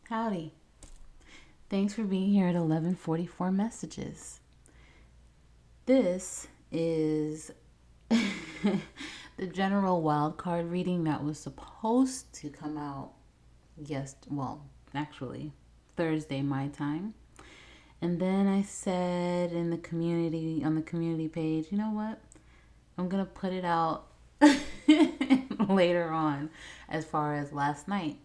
Howdy. Thanks for being here at 11:44 messages. This is the general wildcard reading that was supposed to come out actually Thursday my time. And then I said in the community on the community page, you know what? I'm going to put it out later on as far as last night.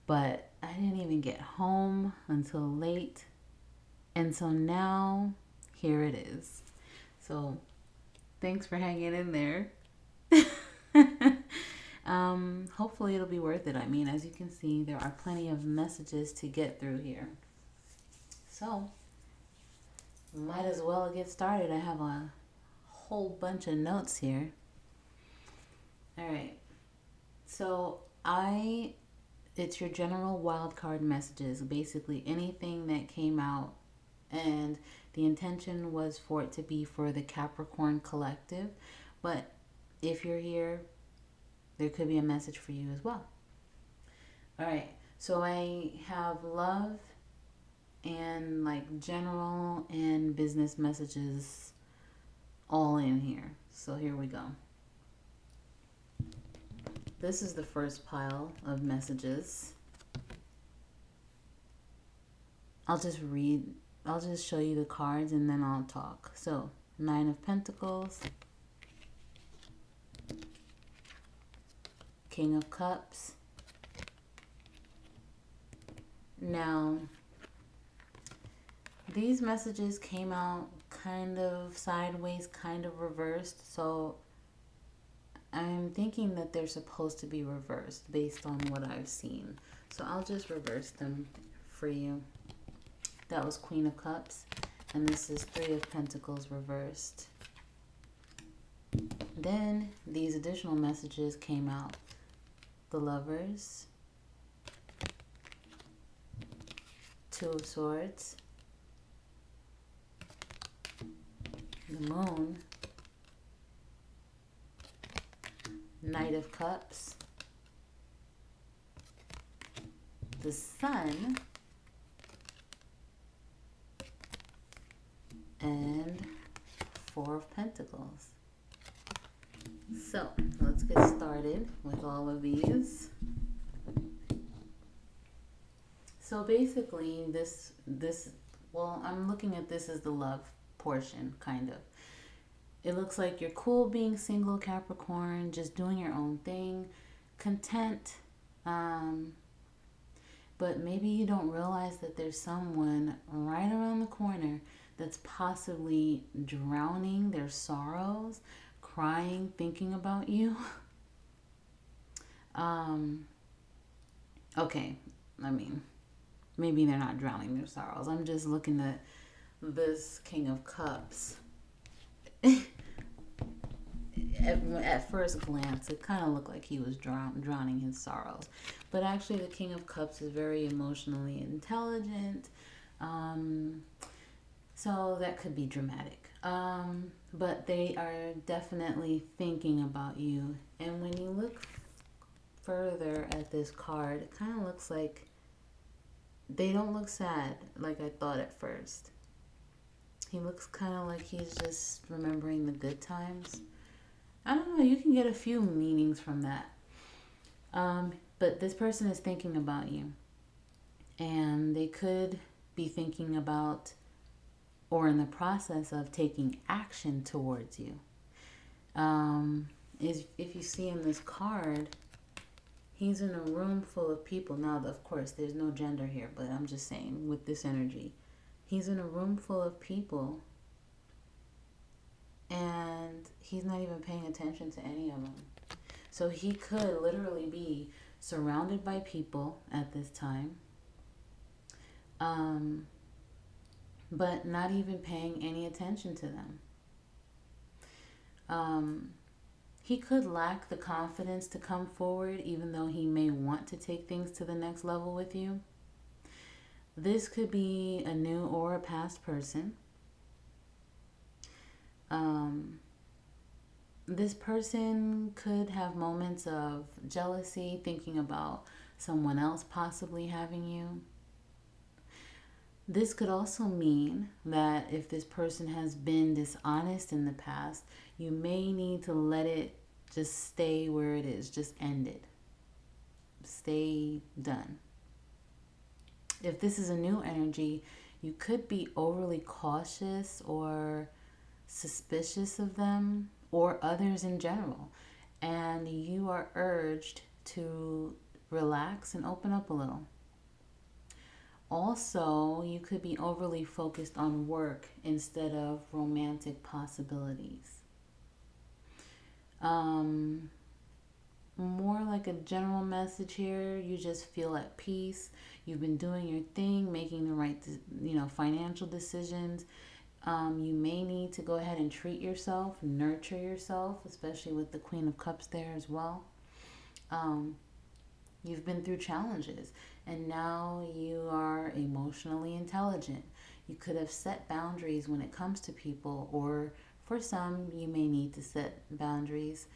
But I didn't even get home until late. And so now, here it is. So, thanks for hanging in there. Hopefully, it'll be worth it. I mean, as you can see, there are plenty of messages to get through here. So, might as well get started. I have a whole bunch of notes here. All right. So, it's your general wildcard messages, basically anything that came out, and the intention was for it to be for the Capricorn collective, but if you're here, there could be a message for you as well. All right, so I have love and like general and business messages all in here. So here we go. This is the first pile of messages. I'll just show you the cards and then I'll talk. So, Nine of Pentacles, King of Cups. Now, these messages came out kind of sideways, kind of reversed. So, I'm thinking that they're supposed to be reversed based on what I've seen. So, I'll just reverse them for you. That was Queen of Cups. And this is Three of Pentacles reversed. Then these additional messages came out. The Lovers. Two of Swords. The Moon. Knight of Cups. The Sun. And Four of Pentacles. So, let's get started with all of these. So basically, I'm looking at this as the love portion, kind of. It looks like you're cool being single, Capricorn, just doing your own thing, content, but maybe you don't realize that there's someone right around the corner that's possibly drowning their sorrows, crying, thinking about you. Okay, I mean, maybe they're not drowning their sorrows. I'm just looking at this King of Cups. At first glance, it kind of looked like he was drowning his sorrows. But actually, the King of Cups is very emotionally intelligent. So that could be dramatic. But they are definitely thinking about you. And when you look further at this card, it kind of looks like they don't look sad like I thought at first. He looks kind of like he's just remembering the good times. I don't know. You can get a few meanings from that. But this person is thinking about you. And they could be thinking about or in the process of taking action towards you. If you see in this card, he's in a room full of people. Now, of course, there's no gender here, but I'm just saying with this energy. He's in a room full of people and he's not even paying attention to any of them. So he could literally be surrounded by people at this time, but not even paying any attention to them. He could lack the confidence to come forward, even though he may want to take things to the next level with you. This could be a new or a past person. This person could have moments of jealousy, thinking about someone else possibly having you. This could also mean that if this person has been dishonest in the past, you may need to let it just stay where it is, just end it. Stay done. If this is a new energy, you could be overly cautious or suspicious of them or others in general, and you are urged to relax and open up a little. Also, you could be overly focused on work instead of romantic possibilities. More like a general message here, you just feel at peace. You've been doing your thing, making the right, financial decisions. You may need to go ahead and treat yourself, nurture yourself, especially with the Queen of Cups there as well. You've been through challenges, and now you are emotionally intelligent. You could have set boundaries when it comes to people, or for some, you may need to set boundaries.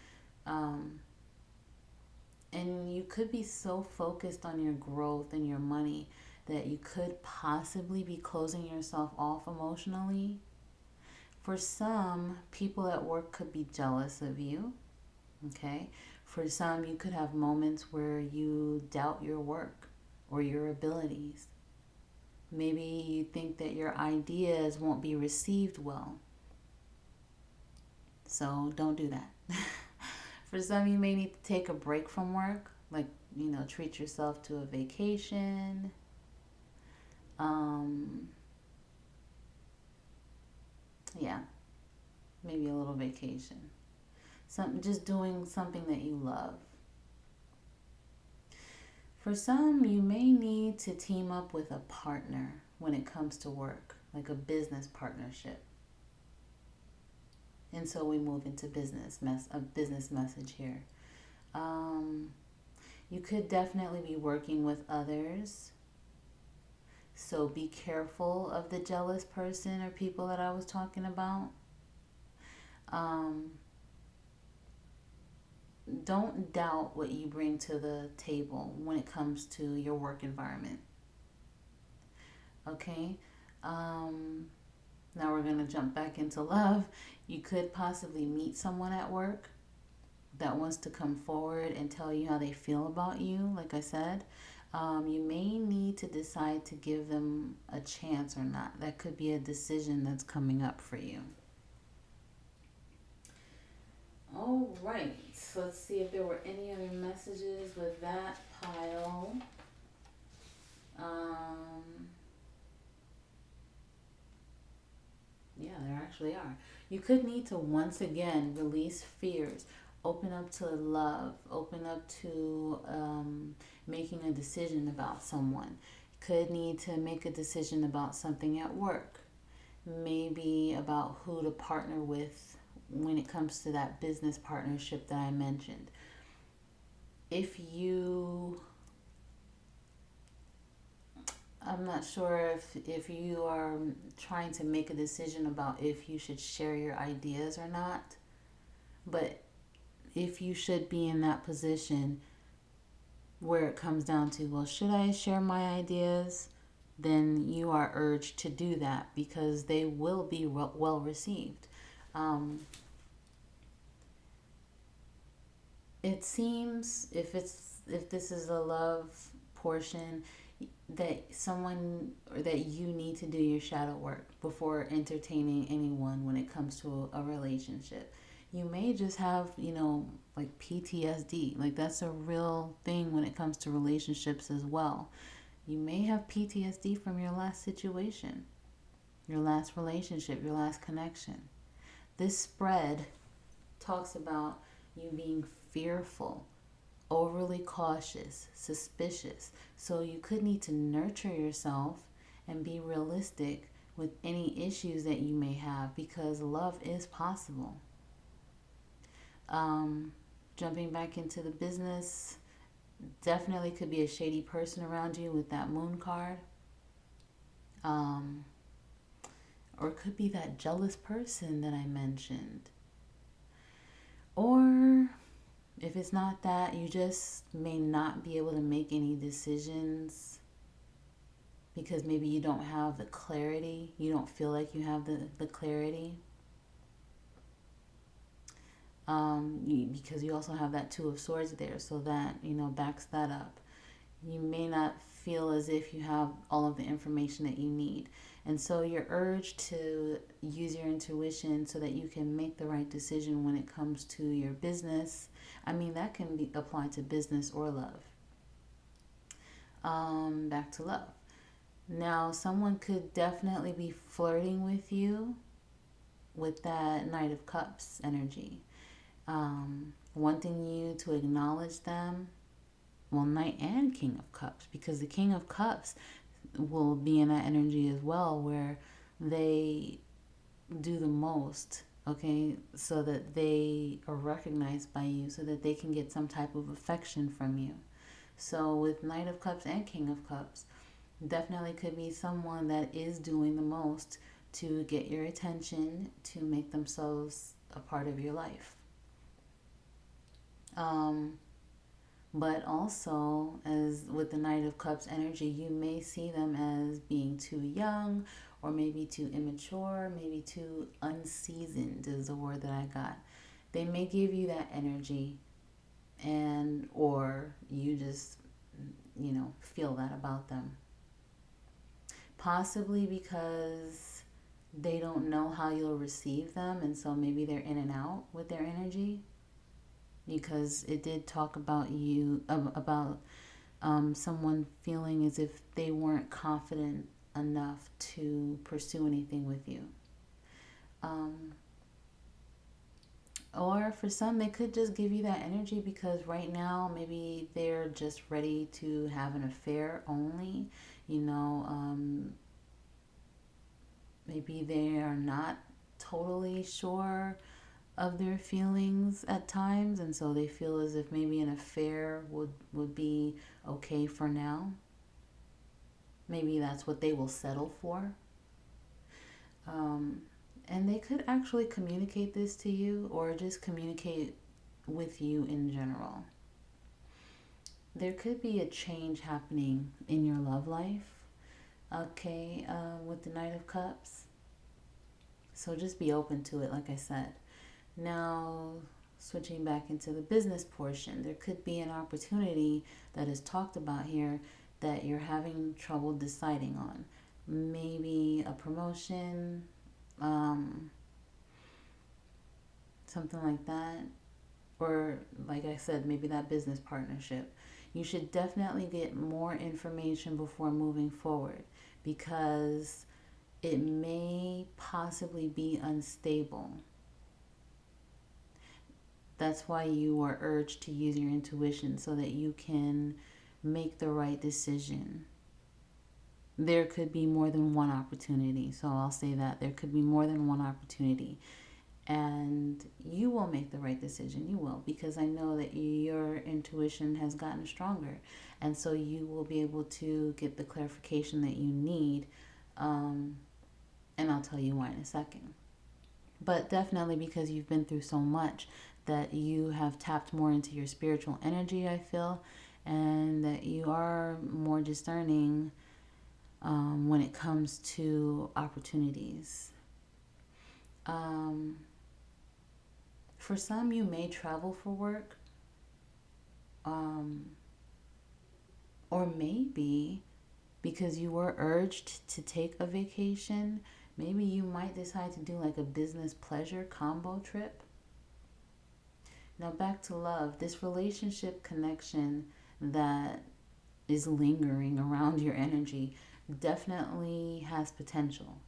And you could be so focused on your growth and your money that you could possibly be closing yourself off emotionally. For some, people at work could be jealous of you. Okay? For some, you could have moments where you doubt your work or your abilities. Maybe you think that your ideas won't be received well. So don't do that. For some, you may need to take a break from work, like, treat yourself to a vacation. Yeah, maybe a little vacation. Just doing something that you love. For some, you may need to team up with a partner when it comes to work, like a business partnership. And so we move into a business message here. You could definitely be working with others. So be careful of the jealous person or people that I was talking about. Don't doubt what you bring to the table when it comes to your work environment. Okay? Now we're going to jump back into love. You could possibly meet someone at work that wants to come forward and tell you how they feel about you, like I said. You may need to decide to give them a chance or not. That could be a decision that's coming up for you. All right. So let's see if there were any other messages with that pile. Yeah, there actually are. You could need to once again release fears, open up to love, open up to making a decision about someone. Could need to make a decision about something at work, maybe about who to partner with when it comes to that business partnership that I mentioned. I'm not sure if you are trying to make a decision about if you should share your ideas or not, but if you should be in that position where it comes down to, well, should I share my ideas? Then you are urged to do that because they will be well received. It seems if this is a love portion, that someone or that you need to do your shadow work before entertaining anyone when it comes to a relationship. You may just have, like PTSD. Like that's a real thing when it comes to relationships as well. You may have PTSD from your last situation, your last relationship, your last connection. This spread talks about you being fearful, overly cautious, suspicious. So you could need to nurture yourself and be realistic with any issues that you may have because love is possible. Jumping back into the business, definitely could be a shady person around you with that moon card. Or it could be that jealous person that I mentioned. Or If it's not that, you just may not be able to make any decisions because maybe you don't have the clarity. You don't feel like you have the clarity. Because you also have that Two of Swords there, so that, backs that up. You may not feel as if you have all of the information that you need. And so you're urged to use your intuition so that you can make the right decision when it comes to your business. I mean, that can be applied to business or love. Back to love. Now, someone could definitely be flirting with you with that Knight of Cups energy. Wanting you to acknowledge them. Well, Knight and King of Cups, because the King of Cups will be in that energy as well, where they do the most, okay, so that they are recognized by you, so that they can get some type of affection from you. So with Knight of Cups and King of Cups, definitely could be someone that is doing the most to get your attention, to make themselves a part of your life. But also, as with the Knight of Cups energy, you may see them as being too young, or maybe too immature, maybe too unseasoned is the word that I got. They may give you that energy, and or you just, feel that about them. Possibly because they don't know how you'll receive them, and so maybe they're in and out with their energy, because it did talk about someone feeling as if they weren't confident enough to pursue anything with you. Or for some, they could just give you that energy because right now maybe they're just ready to have an affair only. Maybe they are not totally sure of their feelings at times, and so they feel as if maybe an affair would be okay for now. Maybe that's what they will settle for. And they could actually communicate this to you, or just communicate with you in general. There could be a change happening in your love life, okay, with the Knight of Cups. So just be open to it, like I said. Now, switching back into the business portion, there could be an opportunity that is talked about here that you're having trouble deciding on. Maybe a promotion, something like that. Or, like I said, maybe that business partnership. You should definitely get more information before moving forward, because it may possibly be unstable. That's why you are urged to use your intuition so that you can make the right decision. There could be more than one opportunity. So I'll say that there could be more than one opportunity. And you will make the right decision. You will, because I know that your intuition has gotten stronger. And so you will be able to get the clarification that you need. And I'll tell you why in a second. But definitely because you've been through so much, that you have tapped more into your spiritual energy, I feel, and that you are more discerning when it comes to opportunities. For some, you may travel for work, or maybe because you were urged to take a vacation, maybe you might decide to do like a business pleasure combo trip. Now back to love, this relationship connection that is lingering around your energy definitely has potential.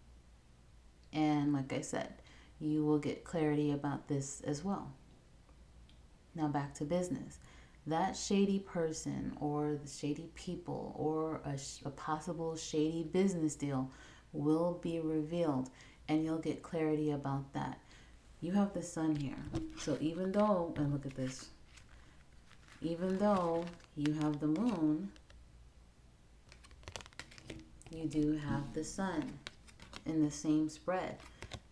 And like I said, you will get clarity about this as well. Now back to business. That shady person or the shady people or a possible shady business deal will be revealed, and you'll get clarity about that. You have the sun here. So even though, and look at this, even though you have the moon, you do have the sun in the same spread.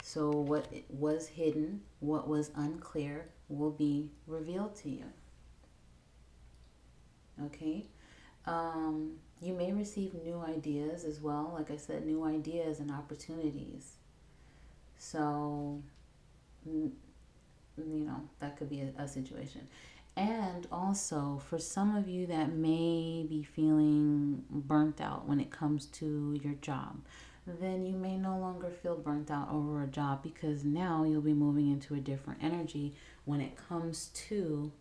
So what was hidden, what was unclear, will be revealed to you. Okay. You may receive new ideas as well. Like I said, new ideas and opportunities. So, that could be a situation. And also, for some of you that may be feeling burnt out when it comes to your job, then you may no longer feel burnt out over a job because now you'll be moving into a different energy when it comes to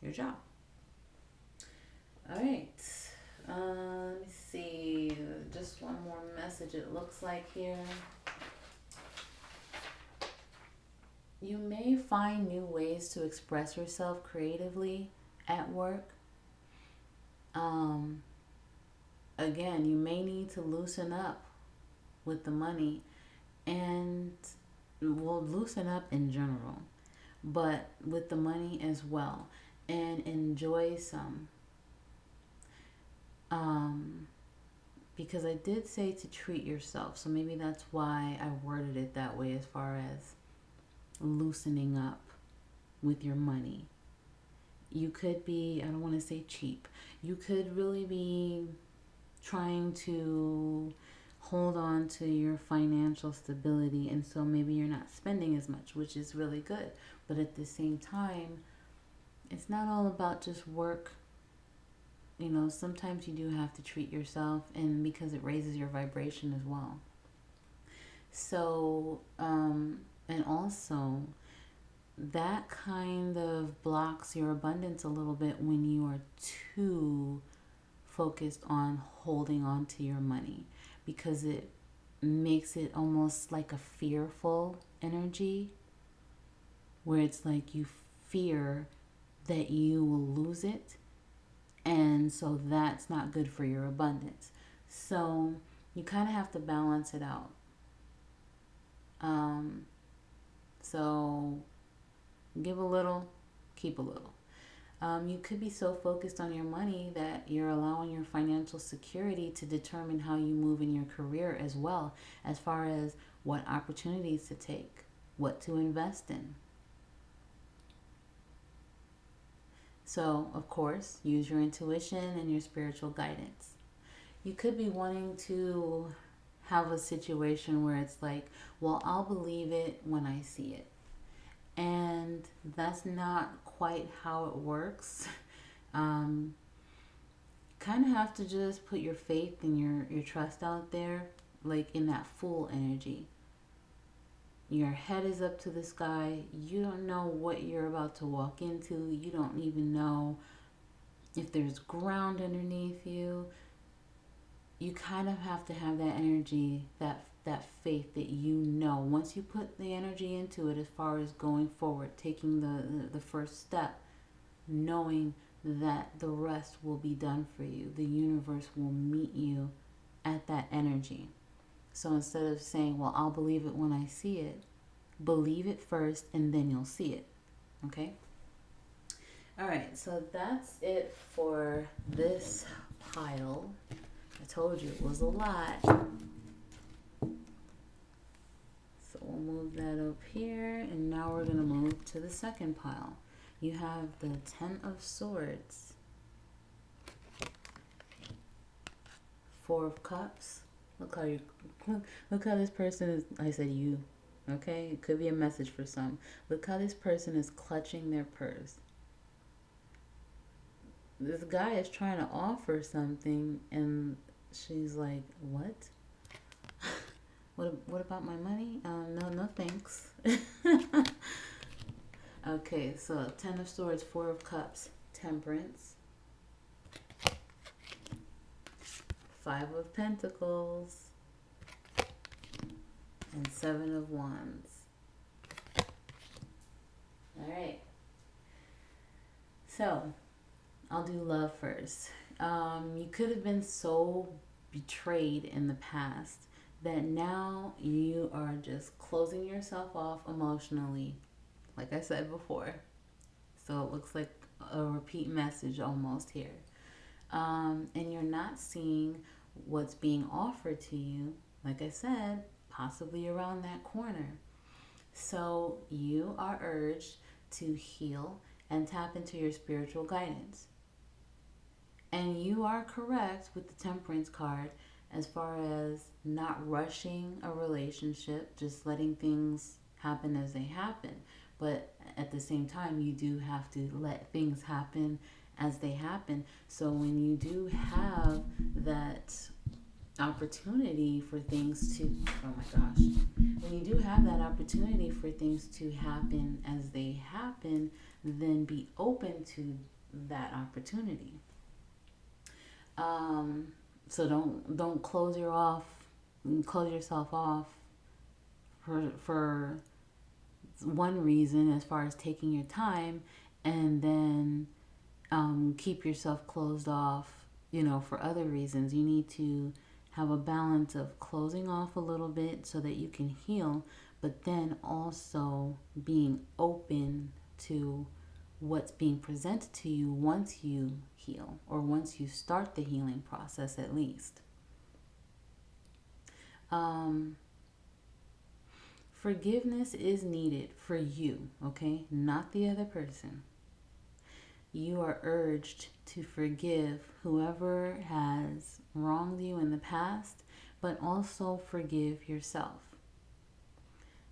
your job. All right. Let me see. Just one more message, it looks like here. You may find new ways to express yourself creatively at work. Um, Again, you may need to loosen up with the money and will loosen up in general, but with the money as well, and enjoy some. Um, because I did say to treat yourself, so maybe that's why I worded it that way as far as loosening up with your money. You could be, I don't want to say cheap, you could really be trying to hold on to your financial stability, and so maybe you're not spending as much, which is really good. But at the same time, it's not all about just work. Sometimes you do have to treat yourself, and because it raises your vibration as well. So, and also, that kind of blocks your abundance a little bit when you are too focused on holding on to your money, because it makes it almost like a fearful energy where it's like you fear that you will lose it, and so that's not good for your abundance. So you kind of have to balance it out. So give a little, keep a little. You could be so focused on your money that you're allowing your financial security to determine how you move in your career as well, as far as what opportunities to take, what to invest in. So, of course, use your intuition and your spiritual guidance. You could be wanting to have a situation where it's like, well, I'll believe it when I see it. And that's not quite how it works. Um, Kind of have to just put your faith and your trust out there, like in that full energy. Your head is up to the sky. You don't know what you're about to walk into. You don't even know if there's ground underneath you. You kind of have to have that energy, that faith that once you put the energy into it, as far as going forward, taking the first step, knowing that the rest will be done for you. The universe will meet you at that energy. So instead of saying, well, I'll believe it when I see it, believe it first and then you'll see it. Okay? All right, so that's it for this pile. I told you it was a lot. So we'll move that up here, and now we're going to move to the second pile. You have the Ten of Swords, Four of Cups. Look how this person is. I said you. Okay, it could be a message for some. Look how this person is clutching their purse. This guy is trying to offer something, and she's like, "What? What about my money? No, thanks." Okay, so Ten of Swords, Four of Cups, Temperance, Five of Pentacles, and Seven of Wands. All right. So, I'll do love first. You could have been so betrayed in the past that now you are just closing yourself off emotionally, like I said before. So it looks like a repeat message almost here. And you're not seeing what's being offered to you, like I said, possibly around that corner. So you are urged to heal and tap into your spiritual guidance. And you are correct with the Temperance card as far as not rushing a relationship, just letting things happen as they happen. But at the same time, you do have to let things happen as they happen. So when you do have that opportunity for things to, oh my gosh, when you do have that opportunity for things to happen as they happen, then be open to that opportunity. um so don't close yourself off for one reason as far as taking your time, and then keep yourself closed off, for other reasons. You need to have a balance of closing off a little bit so that you can heal, but then also being open to what's being presented to you once you heal, or once you start the healing process at least. Um, Forgiveness is needed for you, okay? Not the other person. You are urged to forgive whoever has wronged you in the past, but also forgive yourself.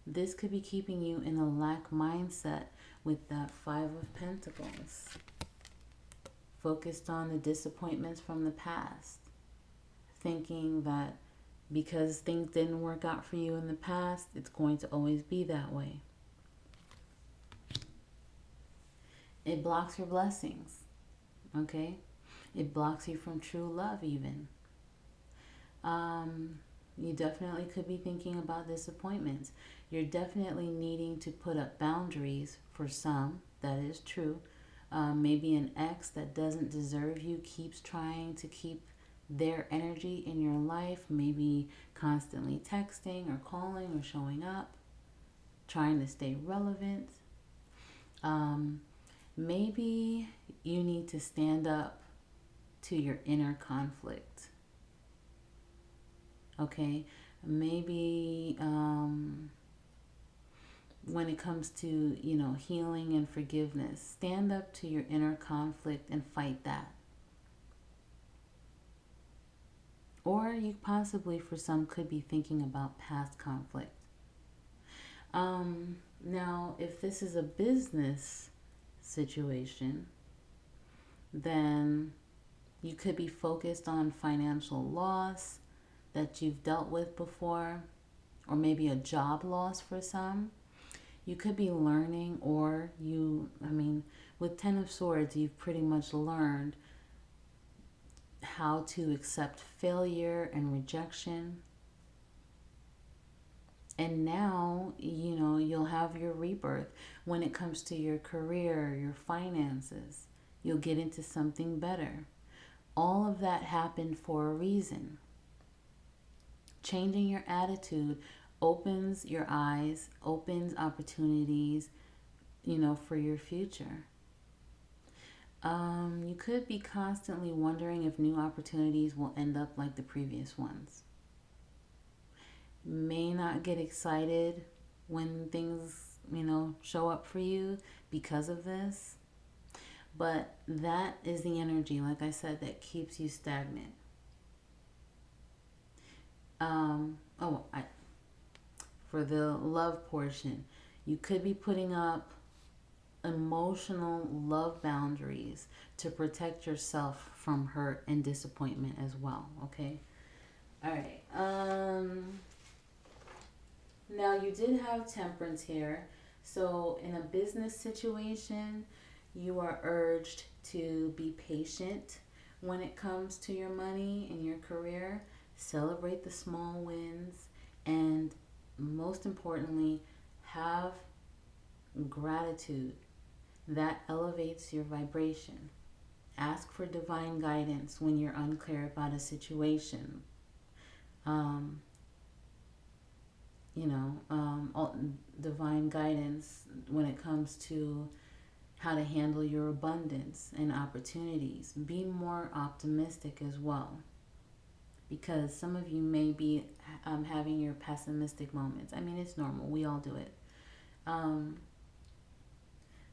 This could be keeping you in a lack mindset with that Five of Pentacles, focused on the disappointments from the past, thinking that because things didn't work out for you in the past, it's going to always be that way. It blocks your blessings, okay? It blocks you from true love even. You definitely could be thinking about disappointments. You're definitely needing to put up boundaries for some. That is true. Maybe an ex that doesn't deserve you keeps trying to keep their energy in your life, maybe constantly texting or calling or showing up, trying to stay relevant. Maybe you need to stand up to your inner conflict. Okay? Maybe when it comes to, healing and forgiveness, stand up to your inner conflict and fight that. Or you possibly, for some, could be thinking about past conflict. Now, if this is a business situation, then you could be focused on financial loss that you've dealt with before, or maybe a job loss for some. You could be learning, or with Ten of Swords, you've pretty much learned how to accept failure and rejection. And now, you'll have your rebirth when it comes to your career, your finances. You'll get into something better. All of that happened for a reason. Changing your attitude opens your eyes, opens opportunities, for your future. You could be constantly wondering if new opportunities will end up like the previous ones. May not get excited when things, show up for you because of this. But that is the energy, like I said, that keeps you stagnant. For the love portion, you could be putting up emotional love boundaries to protect yourself from hurt and disappointment as well, okay? All right. Now, you did have Temperance here. So in a business situation, you are urged to be patient when it comes to your money and your career. Celebrate the small wins, and most importantly, have gratitude. That elevates your vibration. Ask for divine guidance when you're unclear about a situation. Divine guidance when it comes to how to handle your abundance and opportunities. Be more optimistic as well, because some of you may be having your pessimistic moments. It's normal. We all do it.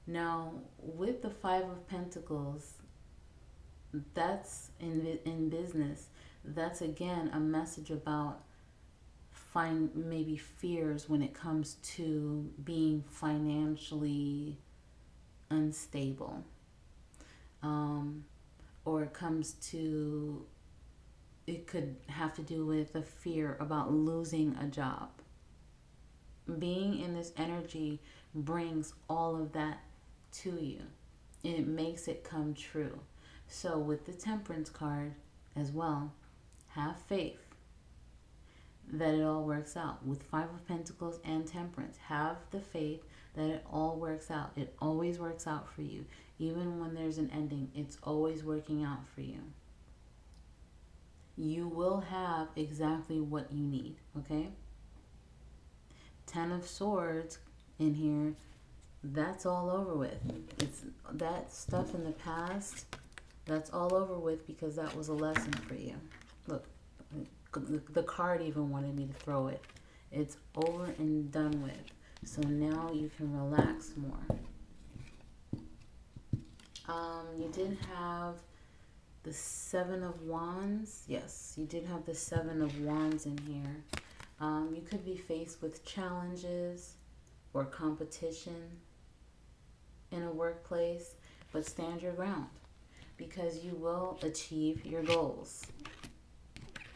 Now, with the Five of Pentacles, that's in business. That's again a message about find maybe fears when it comes to being financially unstable, um, or it comes to, it could have to do with a fear about losing a job. Being in this energy brings all of that to you. It makes it come true. So with the Temperance card as well, have faith that it all works out. With Five of Pentacles and Temperance, have the faith that it all works out. It always works out for you. Even when there's an ending, it's always working out for you. You will have exactly what you need, okay? Ten of Swords in here, that's all over with. It's that stuff in the past, that's all over with because that was a lesson for you. Look, the card even wanted me to throw it. It's over and done with. So now you can relax more. You did have the Seven of Wands. Yes, you did have the Seven of Wands in here. You could be faced with challenges or competition in a workplace, but stand your ground because you will achieve your goals.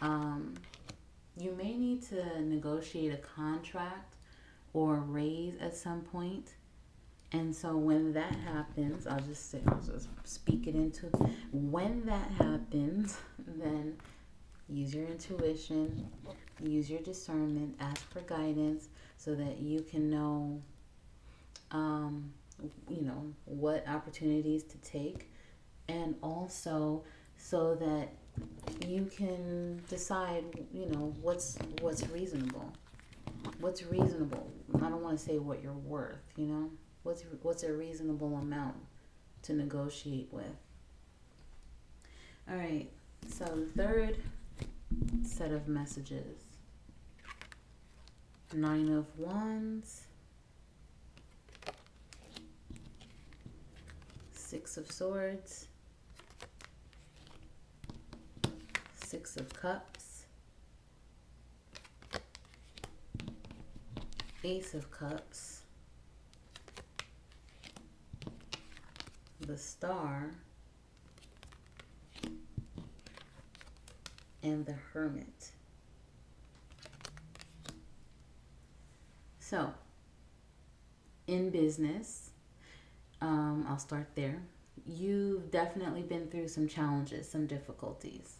You may need to negotiate a contract or a raise at some point. And so when that happens, I'll just speak it into, when that happens, then use your intuition, use your discernment, ask for guidance so that you can know, what opportunities to take, and also so that you can decide, what's reasonable. What's reasonable? I don't want to say what you're worth, What's a reasonable amount to negotiate with? All right, so the third set of messages. Nine of Wands, Six of Swords, Six of Cups, Ace of Cups, the Star, and the Hermit. So, in business, I'll start there. You've definitely been through some challenges, some difficulties.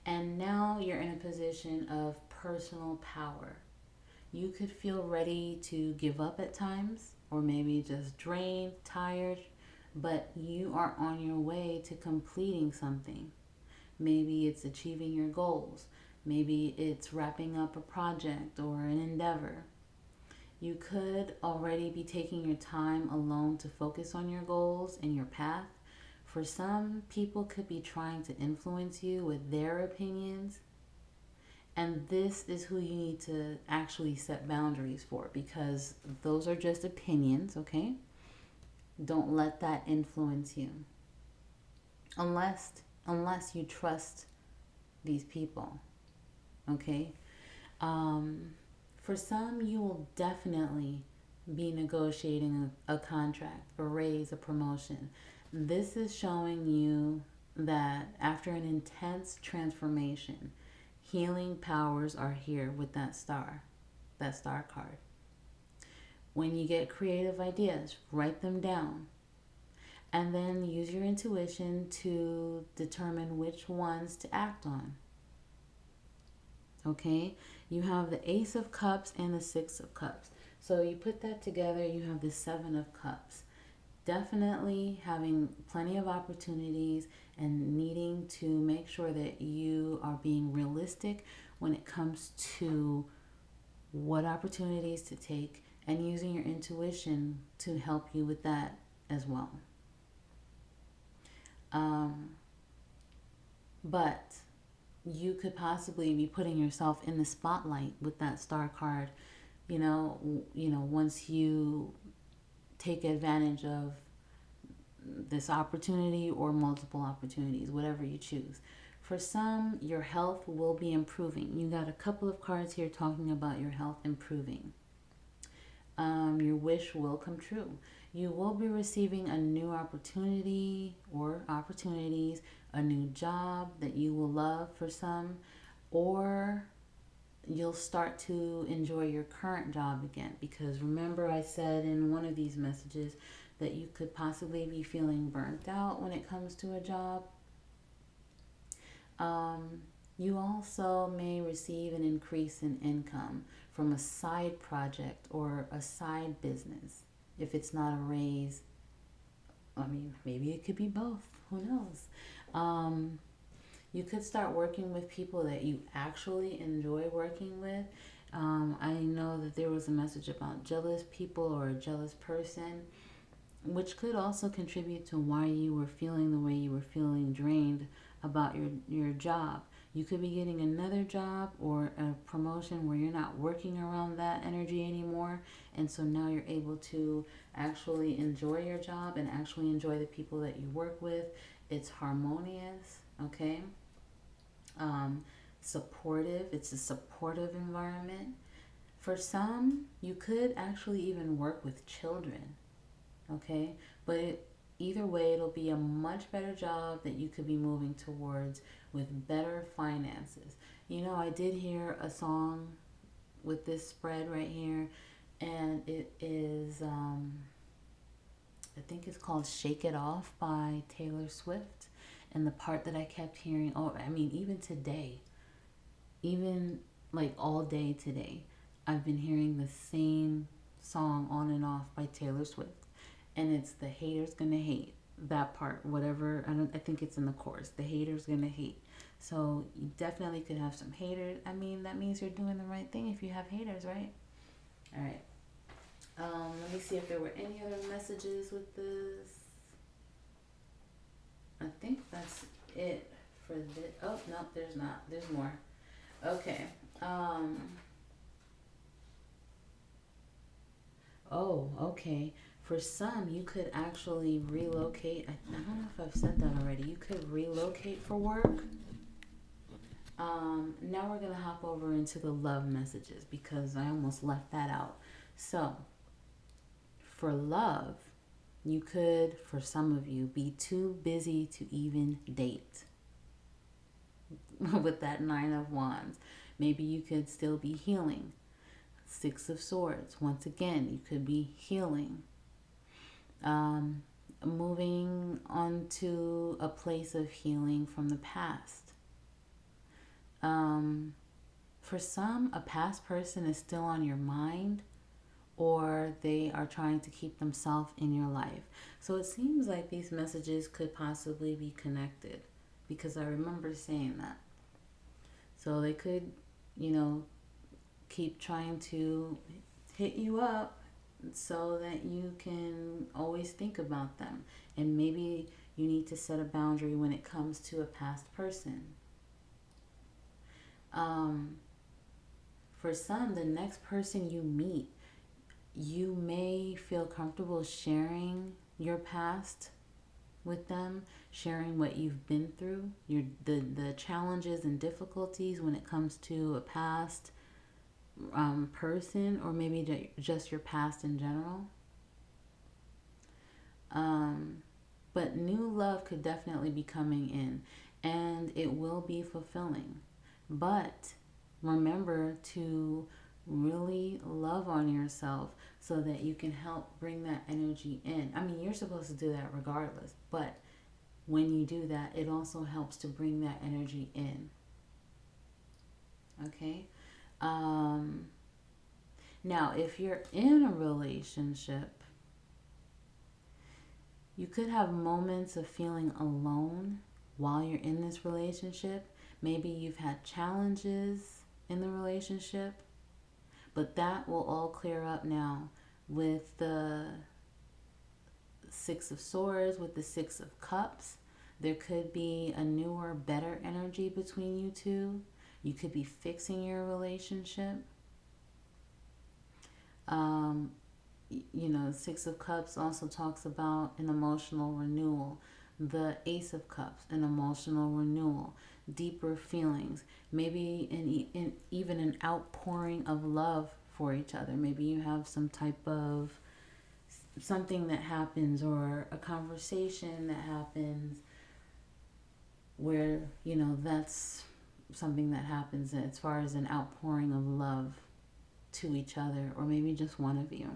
And now you're in a position of personal power. You could feel ready to give up at times, or maybe just drained, tired, but you are on your way to completing something. Maybe it's achieving your goals. Maybe it's wrapping up a project or an endeavor. You could already be taking your time alone to focus on your goals and your path. For some, people could be trying to influence you with their opinions. And this is who you need to actually set boundaries for, because those are just opinions, okay? Don't let that influence you. Unless you trust these people, okay? For some, you will definitely be negotiating a contract, a raise, a promotion. This is showing you that after an intense transformation, healing powers are here with that star card. When you get creative ideas, write them down. And then use your intuition to determine which ones to act on. Okay? You have the Ace of Cups and the Six of Cups. So you put that together, you have the Seven of Cups. Definitely having plenty of opportunities and needing to make sure that you are being realistic when it comes to what opportunities to take, and using your intuition to help you with that as well. But you could possibly be putting yourself in the spotlight with that Star card, once you take advantage of this opportunity or multiple opportunities, whatever you choose. For some, your health will be improving. You got a couple of cards here talking about your health improving. Your wish will come true. You will be receiving a new opportunity or opportunities, a new job that you will love for some, or you'll start to enjoy your current job again. Because remember, I said in one of these messages that you could possibly be feeling burnt out when it comes to a job. You also may receive an increase in income from a side project or a side business. If it's not a raise, I mean, maybe it could be both. Who knows? You could start working with people that you actually enjoy working with. I know that there was a message about jealous people or a jealous person, which could also contribute to why you were feeling the way you were feeling, drained about your job. You could be getting another job or a promotion where you're not working around that energy anymore. And so now you're able to actually enjoy your job and actually enjoy the people that you work with. It's harmonious, okay? Supportive. It's a supportive environment. For some, you could actually even work with children, okay? But either way, it'll be a much better job that you could be moving towards with better finances. You know, I did hear a song with this spread right here, and it is, I think it's called Shake It Off by Taylor Swift. And the part that I kept hearing, oh, I mean, even today, even like all day today, I've been hearing the same song on and off by Taylor Swift. And it's the haters gonna hate that part, whatever. I think it's in the chorus. The haters gonna hate. So you definitely could have some haters. I mean, that means you're doing the right thing if you have haters, right? All right. Let me see if there were any other messages with this. I think that's it for this. Oh, no, there's not. There's more. Okay. Oh, okay. For some, you could actually relocate. I don't know if I've said that already. You could relocate for work. Now we're going to hop over into the love messages because I almost left that out. So, for love, you could, for some of you, be too busy to even date with that Nine of Wands. Maybe you could still be healing. Six of Swords. Once again, you could be healing. Moving on to a place of healing from the past. For some, a past person is still on your mind, or they are trying to keep themselves in your life. So it seems like these messages could possibly be connected because I remember saying that. So they could, keep trying to hit you up so that you can always think about them. And maybe you need to set a boundary when it comes to a past person. For some, the next person you meet, you may feel comfortable sharing your past with them, sharing what you've been through, the challenges and difficulties when it comes to a past person, or maybe just your past in general. But new love could definitely be coming in, and it will be fulfilling. But remember to really love on yourself so that you can help bring that energy in. I mean, you're supposed to do that regardless, but when you do that, it also helps to bring that energy in. Okay? Now, if you're in a relationship, you could have moments of feeling alone while you're in this relationship. Maybe you've had challenges in the relationship, but that will all clear up now with the Six of Swords, with the Six of Cups. There could be a newer, better energy between you two. You could be fixing your relationship. you know, Six of Cups also talks about an emotional renewal. The Ace of Cups, an emotional renewal, deeper feelings, maybe even an outpouring of love for each other. Maybe you have some type of something that happens or a conversation that happens where, you know, that's something that happens as far as an outpouring of love to each other, or maybe just one of you.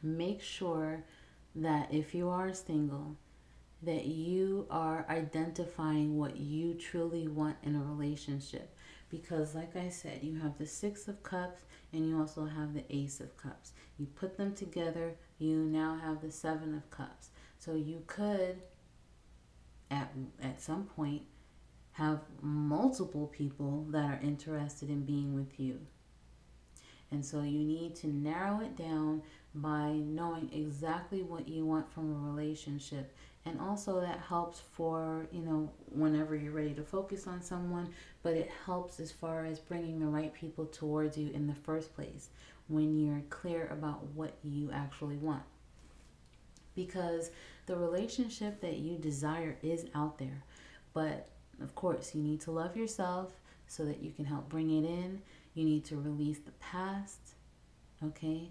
Make sure that if you are single, that you are identifying what you truly want in a relationship. Because, like I said, you have the Six of Cups and you also have the Ace of Cups. You put them together, you now have the Seven of Cups. So you could, at some point, have multiple people that are interested in being with you. And so you need to narrow it down by knowing exactly what you want from a relationship. And also that helps for, you know, whenever you're ready to focus on someone, but it helps as far as bringing the right people towards you in the first place when you're clear about what you actually want. Because the relationship that you desire is out there. But of course, you need to love yourself so that you can help bring it in. You need to release the past, okay?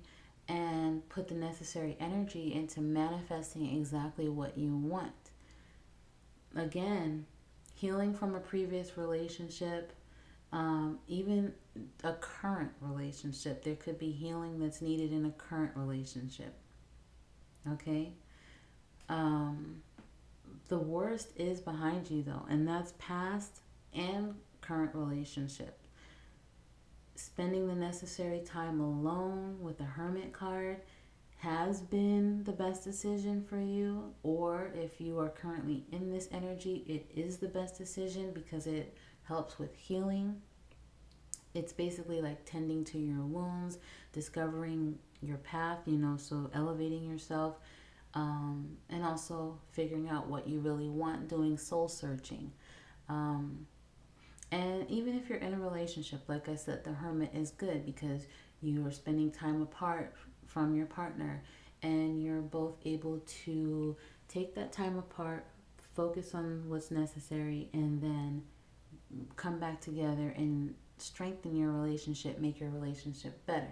And put the necessary energy into manifesting exactly what you want. Again, healing from a previous relationship, even a current relationship. There could be healing that's needed in a current relationship, okay? The worst is behind you though, and that's past and current relationship. Spending the necessary time alone with the Hermit card has been the best decision for you, or if you are currently in this energy, it is the best decision because it helps with healing. It's basically like tending to your wounds, discovering your path, you know, so elevating yourself, and also figuring out what you really want, doing soul searching. And even if you're in a relationship, like I said, the Hermit is good because you are spending time apart from your partner and you're both able to take that time apart, focus on what's necessary, and then come back together and strengthen your relationship, make your relationship better.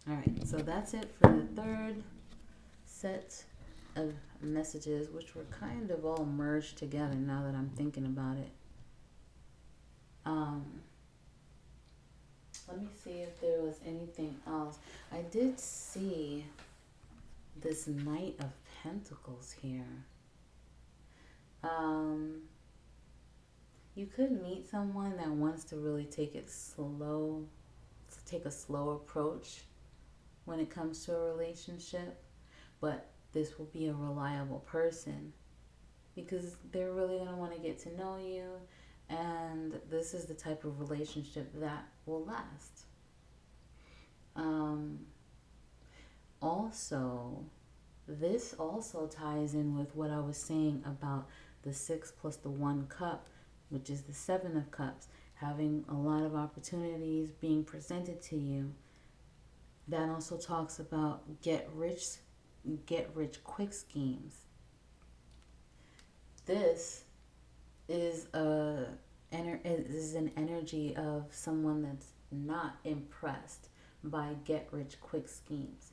All right, so that's it for the third set of messages, which were kind of all merged together now that I'm thinking about it. Um, Let me see if there was anything else. I did see this Knight of Pentacles here. You could meet someone that wants to really take it slow, take a slow approach when it comes to a relationship, but this will be a reliable person because they're really going to want to get to know you, and this is the type of relationship that will last. Also, this also ties in with what I was saying about the 6 plus the 1 cup, which is the 7 of cups, having a lot of opportunities being presented to you. That also talks about get rich quick schemes. This is an energy of someone that's not impressed by get rich quick schemes.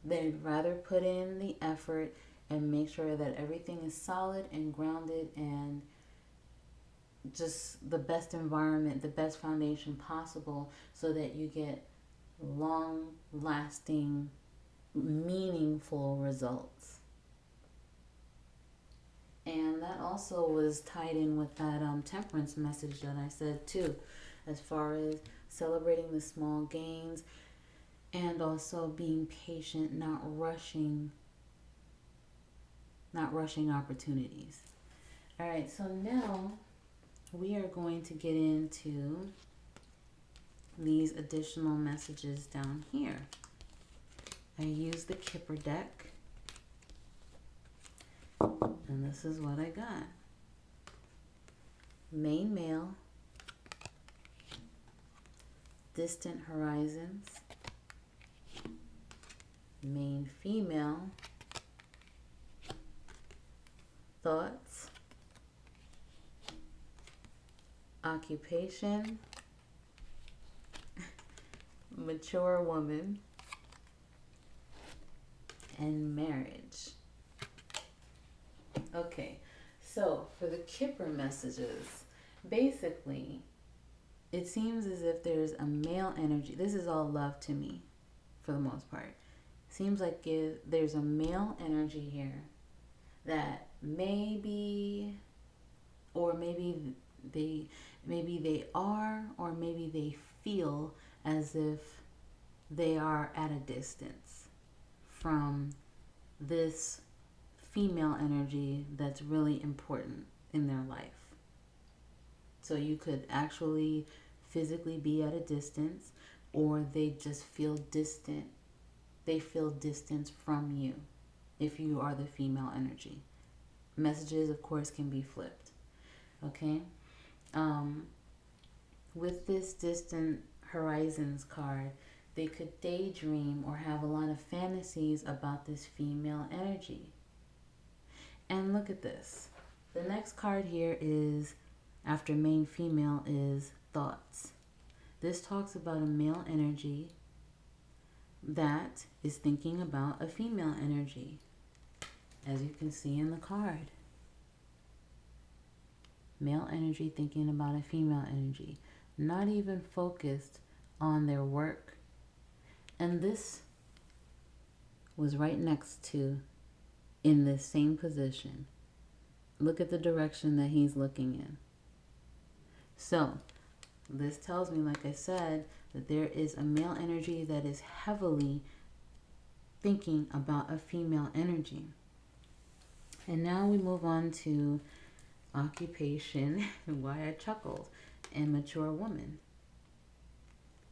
They'd rather put in the effort and make sure that everything is solid and grounded and just the best environment, the best foundation possible, so that you get long lasting, meaningful results. And that also was tied in with that temperance message that I said too, as far as celebrating the small gains and also being patient, not rushing opportunities. All right, so now we are going to get into these additional messages down here. I use the Kipper deck, and this is what I got. Main male, distant horizons, main female, thoughts, occupation, mature woman, and marriage. Okay, so for the Kipper messages, basically, it seems as if there's a male energy. This is all love to me, for the most part. Seems like there's a male energy here that maybe, or maybe they are, or maybe they feel as if they are at a distance from this female energy that's really important in their life. So you could actually physically be at a distance, or they just feel distant. They feel distance from you if you are the female energy. Messages, of course, can be flipped. Okay? With this distant horizons card, they could daydream or have a lot of fantasies about this female energy. And look at this. The next card here is, after main female, is thoughts. This talks about a male energy that is thinking about a female energy, as you can see in the card. Male energy thinking about a female energy, not even focused on their work. And this was right next to, in this same position. Look at the direction that he's looking in. So this tells me, like I said, that there is a male energy that is heavily thinking about a female energy. And now we move on to occupation, why I chuckled, and mature woman.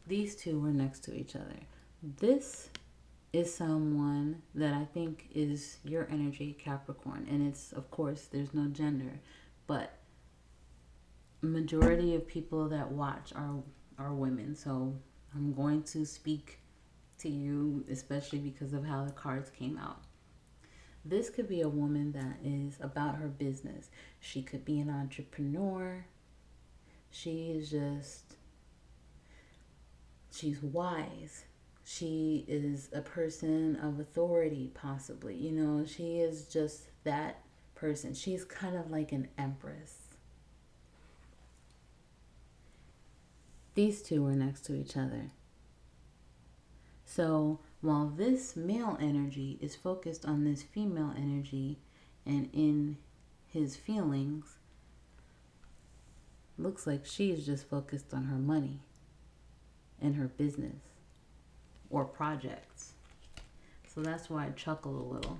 These two were next to each other. This is someone that I think is your energy, Capricorn. And it's, of course, there's no gender, but majority of people that watch are women. So I'm going to speak to you, especially because of how the cards came out. This could be a woman that is about her business. She could be an entrepreneur. She's wise. She is a person of authority, possibly. You know, she is just that person. She's kind of like an empress. These two were next to each other. So while this male energy is focused on this female energy and in his feelings, looks like she's just focused on her money and her business or projects. So that's why I chuckle a little.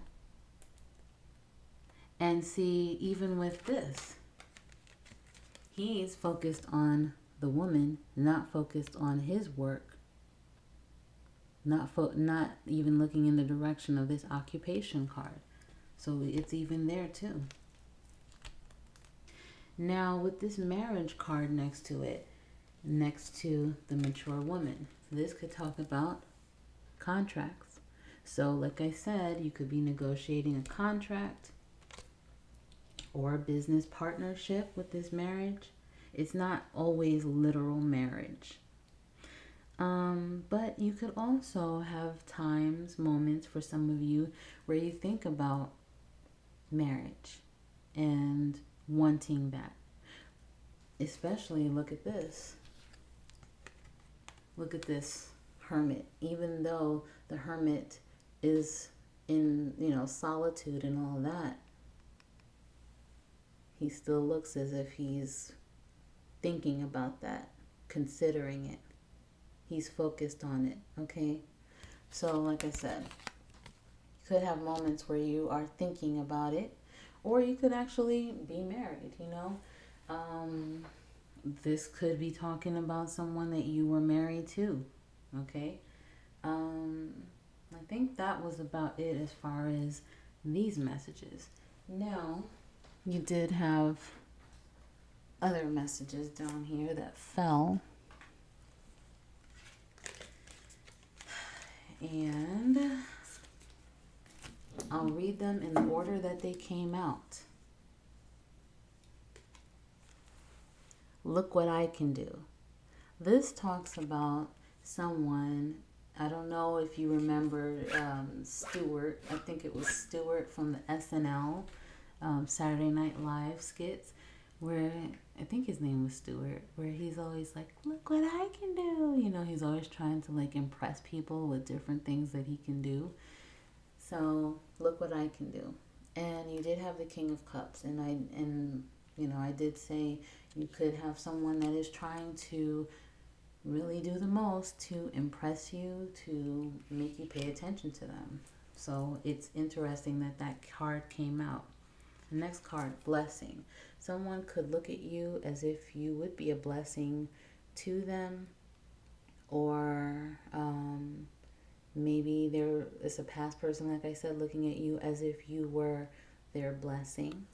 And see, even with this, he's focused on the woman, not focused on his work, not even looking in the direction of this occupation card. So it's even there too. Now with this marriage card next to it, next to the mature woman, this could talk about contracts. So like I said, you could be negotiating a contract or a business partnership with this marriage. It's not always literal marriage. But you could also have times, moments for some of you where you think about marriage and wanting that. Especially, look at this. Look at this hermit. Even though the hermit is in, solitude and all that, he still looks as if he's thinking about that, considering it. He's focused on it, okay? So, like I said, you could have moments where you are thinking about it, or you could actually be married, This could be talking about someone that you were married to, okay? I think that was about it as far as these messages. Now, you did have other messages down here that fell. And I'll read them in the order that they came out. Look what I can do. This talks about someone, I don't know if you remember Stewart. I think it was Stewart from the SNL Saturday Night Live skits, where I think his name was Stewart, where he's always like, look what I can do. You know, he's always trying to like impress people with different things that he can do. So look what I can do. And you did have the King of Cups, and I did say you could have someone that is trying to really do the most to impress you, to make you pay attention to them. So it's interesting that that card came out. The next card, blessing. Someone could look at you as if you would be a blessing to them, or maybe there is a past person, like I said, looking at you as if you were their blessing.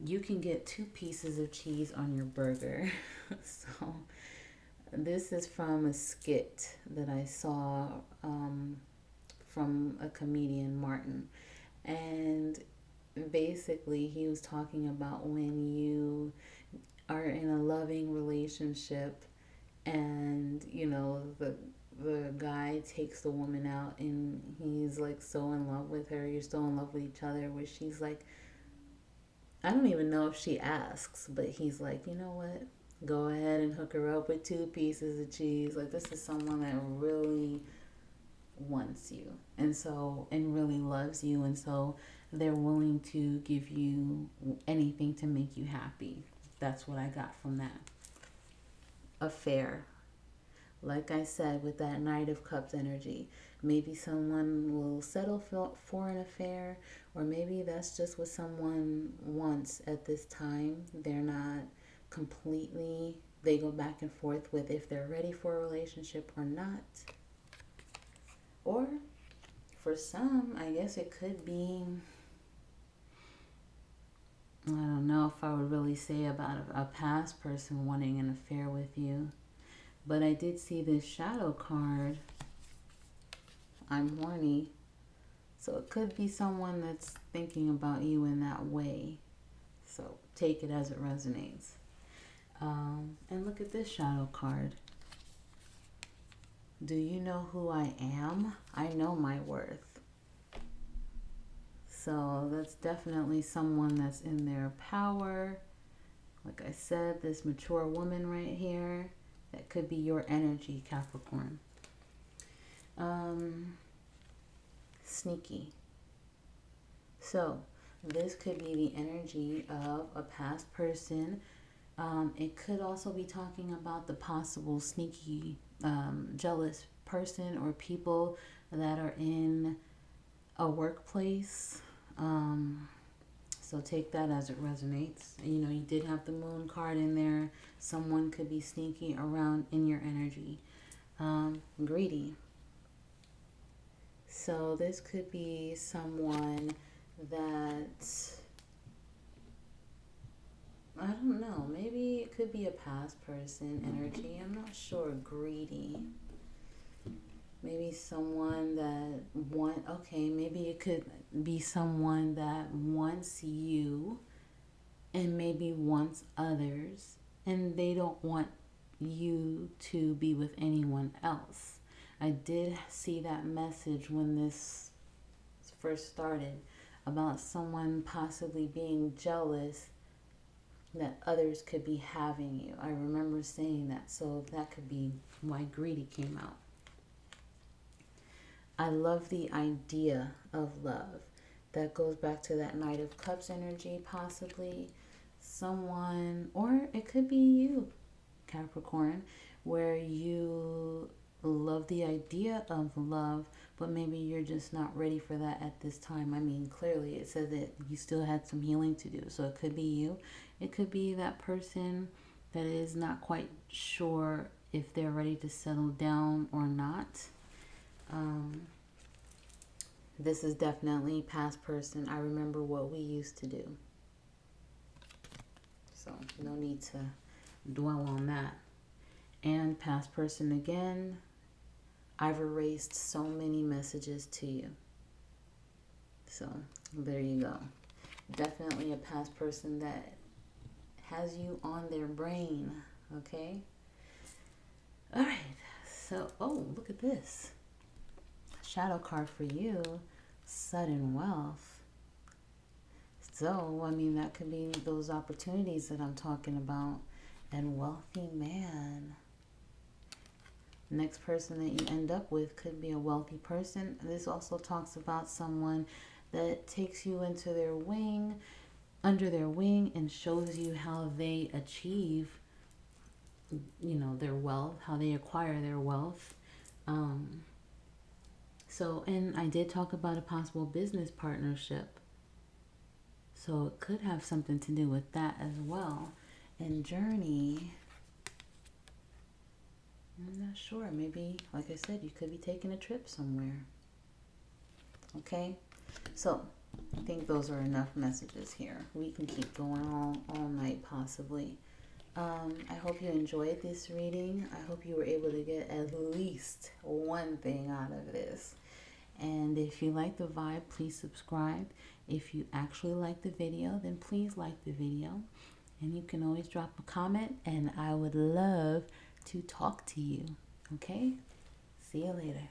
You can get 2 pieces of cheese on your burger. So this is from a skit that I saw from a comedian, Martin. And basically he was talking about when you are in a loving relationship and, the guy takes the woman out and he's like so in love with her, you're so in love with each other, where she's like, I don't even know if she asks, but he's like, you know what? Go ahead and hook her up with 2 pieces of cheese. Like, this is someone that really wants you and really loves you. And so they're willing to give you anything to make you happy. That's what I got from that. Affair. Like I said, with that Knight of Cups energy, maybe someone will settle for an affair, or maybe that's just what someone wants at this time. They're not completely, they go back and forth with if they're ready for a relationship or not. Or for some, I guess it could be, I don't know if I would really say about a past person wanting an affair with you. But I did see this shadow card. I'm horny. So it could be someone that's thinking about you in that way. So take it as it resonates. And look at this shadow card. Do you know who I am? I know my worth. So that's definitely someone that's in their power. Like I said, this mature woman right here. That could be your energy, Capricorn. Sneaky. So this could be the energy of a past person. It could also be talking about the possible sneaky, jealous person or people that are in a workplace. So take that as it resonates. You did have the moon card in there. Someone could be sneaky around in your energy. Greedy. So this could be someone that, I don't know, maybe it could be a past person energy. I'm not sure. Greedy. Maybe someone that maybe it could be someone that wants you and maybe wants others, and they don't want you to be with anyone else. I did see that message when this first started about someone possibly being jealous that others could be having you. I remember saying that, so that could be why greedy came out. I love the idea of love. That goes back to that Knight of Cups energy, possibly. Someone, or it could be you, Capricorn, where you love the idea of love, but maybe you're just not ready for that at this time. I mean, clearly it says that you still had some healing to do. So it could be you. It could be that person that is not quite sure if they're ready to settle down or not. This is definitely past person. I remember what we used to do. So no need to dwell on that. And past person again. I've erased so many messages to you. So there you go. Definitely a past person that has you on their brain. Okay. All right. So, oh, look at this. Shadow card for you. Sudden wealth. So, I mean, that could be those opportunities that I'm talking about. And wealthy man. Next person that you end up with could be a wealthy person. This also talks about someone that takes you into their wing, under their wing, and shows you how they achieve, you know, their wealth, how they acquire their wealth. So, and I did talk about a possible business partnership. So it could have something to do with that as well. And journey, I'm not sure. Maybe, like I said, you could be taking a trip somewhere. Okay? So, I think those are enough messages here. We can keep going all night, possibly. I hope you enjoyed this reading. I hope you were able to get at least one thing out of this. And if you like the vibe, please subscribe. If you actually like the video, then please like the video. And you can always drop a comment, and I would love to talk to you. Okay? See you later.